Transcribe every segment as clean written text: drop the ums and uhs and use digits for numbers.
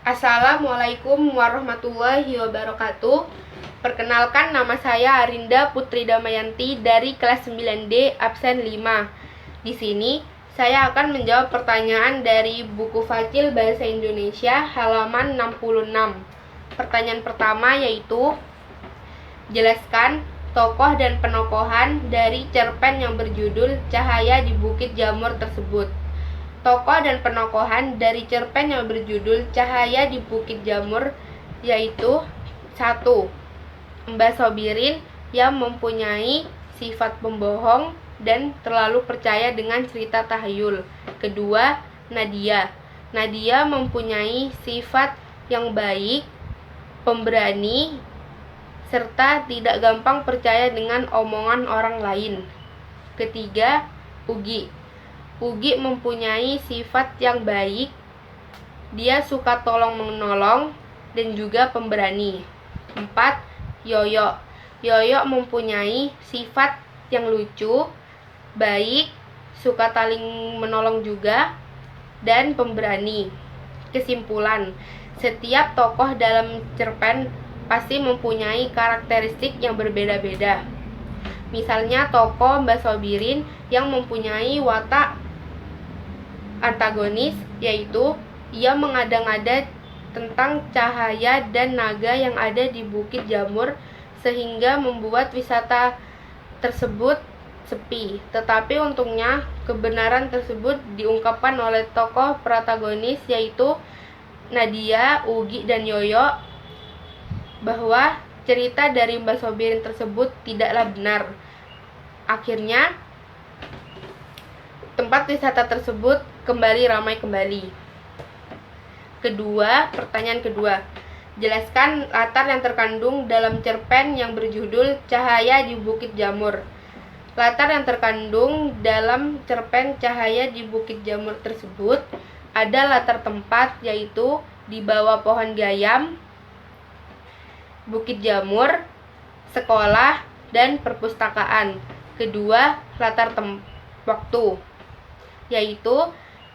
Assalamualaikum warahmatullahi wabarakatuh. Perkenalkan, nama saya Arinda Putri Damayanti dari kelas 9D absen 5. Di sini saya akan menjawab pertanyaan dari buku Fakil Bahasa Indonesia halaman 66. Pertanyaan pertama yaitu, jelaskan tokoh dan penokohan dari cerpen yang berjudul Cahaya di Bukit Jamur tersebut. Tokoh dan penokohan dari cerpen yang berjudul Cahaya di Bukit Jamur yaitu 1. Mbah Sobirin yang mempunyai sifat pembohong dan terlalu percaya dengan cerita tahayul. Kedua, Nadia. Nadia mempunyai sifat yang baik, pemberani, serta tidak gampang percaya dengan omongan orang lain. Ketiga, Ugi. Ugi mempunyai sifat yang baik, dia suka tolong-menolong dan juga pemberani. 4. Yoyo. Yoyo mempunyai sifat yang lucu, baik, suka saling menolong juga, dan pemberani. Kesimpulan, setiap tokoh dalam cerpen pasti mempunyai karakteristik yang berbeda-beda. Misalnya tokoh Mbah Sobirin yang mempunyai watak antagonis, yaitu ia mengada-ngada tentang cahaya dan naga yang ada di Bukit Jamur sehingga membuat wisata tersebut sepi. Tetapi untungnya kebenaran tersebut diungkapkan oleh tokoh protagonis yaitu Nadia, Ugi, dan Yoyo bahwa cerita dari Mbah Sobirin tersebut tidaklah benar. Akhirnya tempat wisata tersebut kembali ramai kembali. Pertanyaan kedua. Jelaskan latar yang terkandung dalam cerpen yang berjudul Cahaya di Bukit Jamur. Latar yang terkandung dalam cerpen Cahaya di Bukit Jamur tersebut ada latar tempat yaitu di bawah pohon gayam, Bukit Jamur, sekolah, dan perpustakaan. Kedua, latar waktu yaitu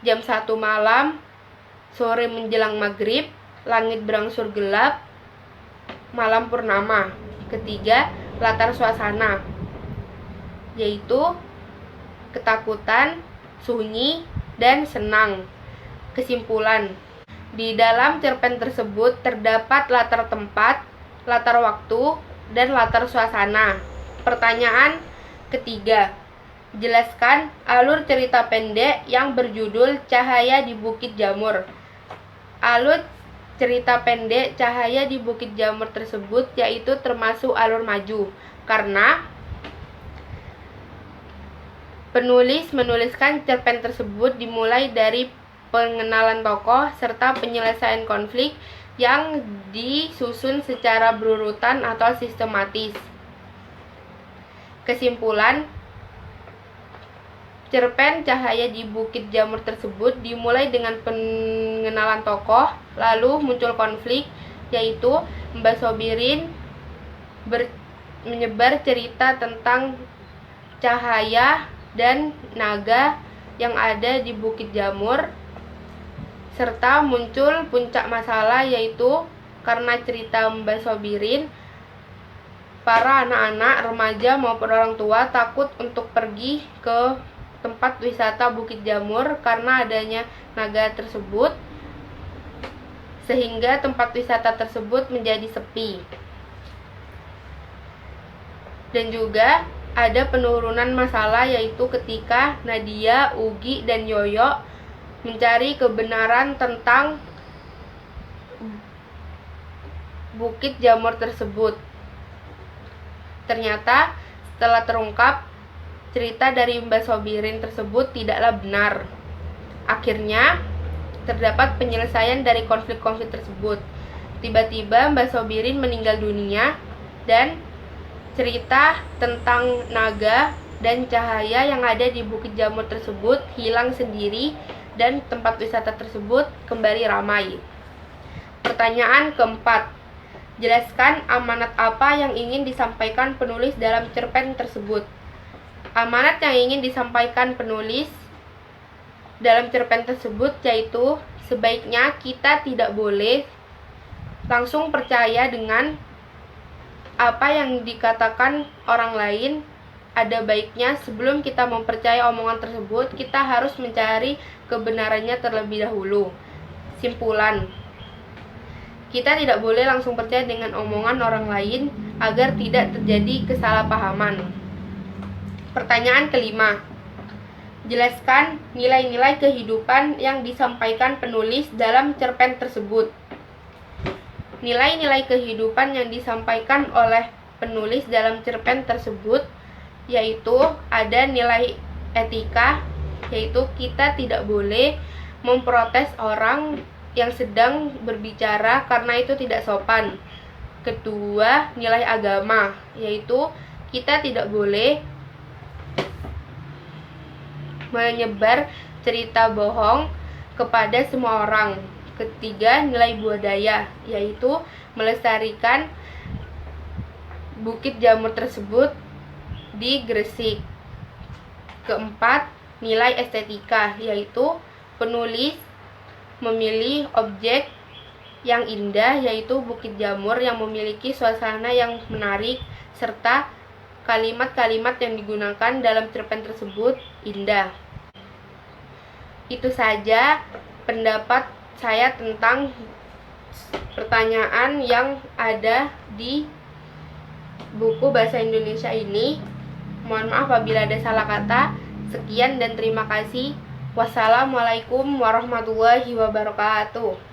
jam 1 malam, sore menjelang maghrib, langit berangsur gelap, malam purnama. Ketiga, latar suasana yaitu ketakutan, sunyi, dan senang. Kesimpulan, di dalam cerpen tersebut terdapat latar tempat, latar waktu, dan latar suasana. Pertanyaan ketiga, jelaskan alur cerita pendek yang berjudul Cahaya di Bukit Jamur. Alur cerita pendek Cahaya di Bukit Jamur tersebut yaitu termasuk alur maju, karena penulis menuliskan cerpen tersebut dimulai dari pengenalan tokoh serta penyelesaian konflik yang disusun secara berurutan atau sistematis. Kesimpulan, cerpen Cahaya di Bukit Jamur tersebut dimulai dengan pengenalan tokoh, lalu muncul konflik, yaitu Mbah Sobirin menyebar cerita tentang cahaya dan naga yang ada di Bukit Jamur, serta muncul puncak masalah yaitu karena cerita Mbah Sobirin, para anak-anak, remaja maupun orang tua takut untuk pergi ke tempat wisata Bukit Jamur karena adanya naga tersebut, sehingga tempat wisata tersebut menjadi sepi. Dan juga ada penurunan masalah yaitu ketika Nadia, Ugi, dan Yoyo mencari kebenaran tentang Bukit Jamur tersebut. Ternyata setelah terungkap, cerita dari Mbah Sobirin tersebut tidaklah benar. Akhirnya terdapat penyelesaian dari konflik-konflik tersebut. Tiba-tiba Mbah Sobirin meninggal dunia dan cerita tentang naga dan cahaya yang ada di Bukit Jamur tersebut hilang sendiri dan tempat wisata tersebut kembali ramai. Pertanyaan keempat, jelaskan amanat apa yang ingin disampaikan penulis dalam cerpen tersebut. Amanat yang ingin disampaikan penulis dalam cerpen tersebut, yaitu sebaiknya kita tidak boleh langsung percaya dengan apa yang dikatakan orang lain. Ada baiknya sebelum kita mempercayai omongan tersebut, kita harus mencari kebenarannya terlebih dahulu. Simpulan, kita tidak boleh langsung percaya dengan omongan orang lain agar tidak terjadi kesalahpahaman. Pertanyaan kelima, jelaskan nilai-nilai kehidupan yang disampaikan penulis dalam cerpen tersebut. Nilai-nilai kehidupan yang disampaikan oleh penulis dalam cerpen tersebut yaitu ada nilai etika, yaitu kita tidak boleh memprotes orang yang sedang berbicara karena itu tidak sopan. Kedua, nilai agama, yaitu kita tidak boleh menyebar cerita bohong kepada semua orang. Ketiga, nilai budaya, yaitu melestarikan Bukit Jamur tersebut di Gresik. Keempat, nilai estetika, yaitu penulis memilih objek yang indah, yaitu Bukit Jamur yang memiliki suasana yang menarik serta kalimat-kalimat yang digunakan dalam cerpen tersebut indah. Itu saja pendapat saya tentang pertanyaan yang ada di buku bahasa Indonesia ini. Mohon maaf apabila ada salah kata. Sekian dan terima kasih. Wassalamualaikum warahmatullahi wabarakatuh.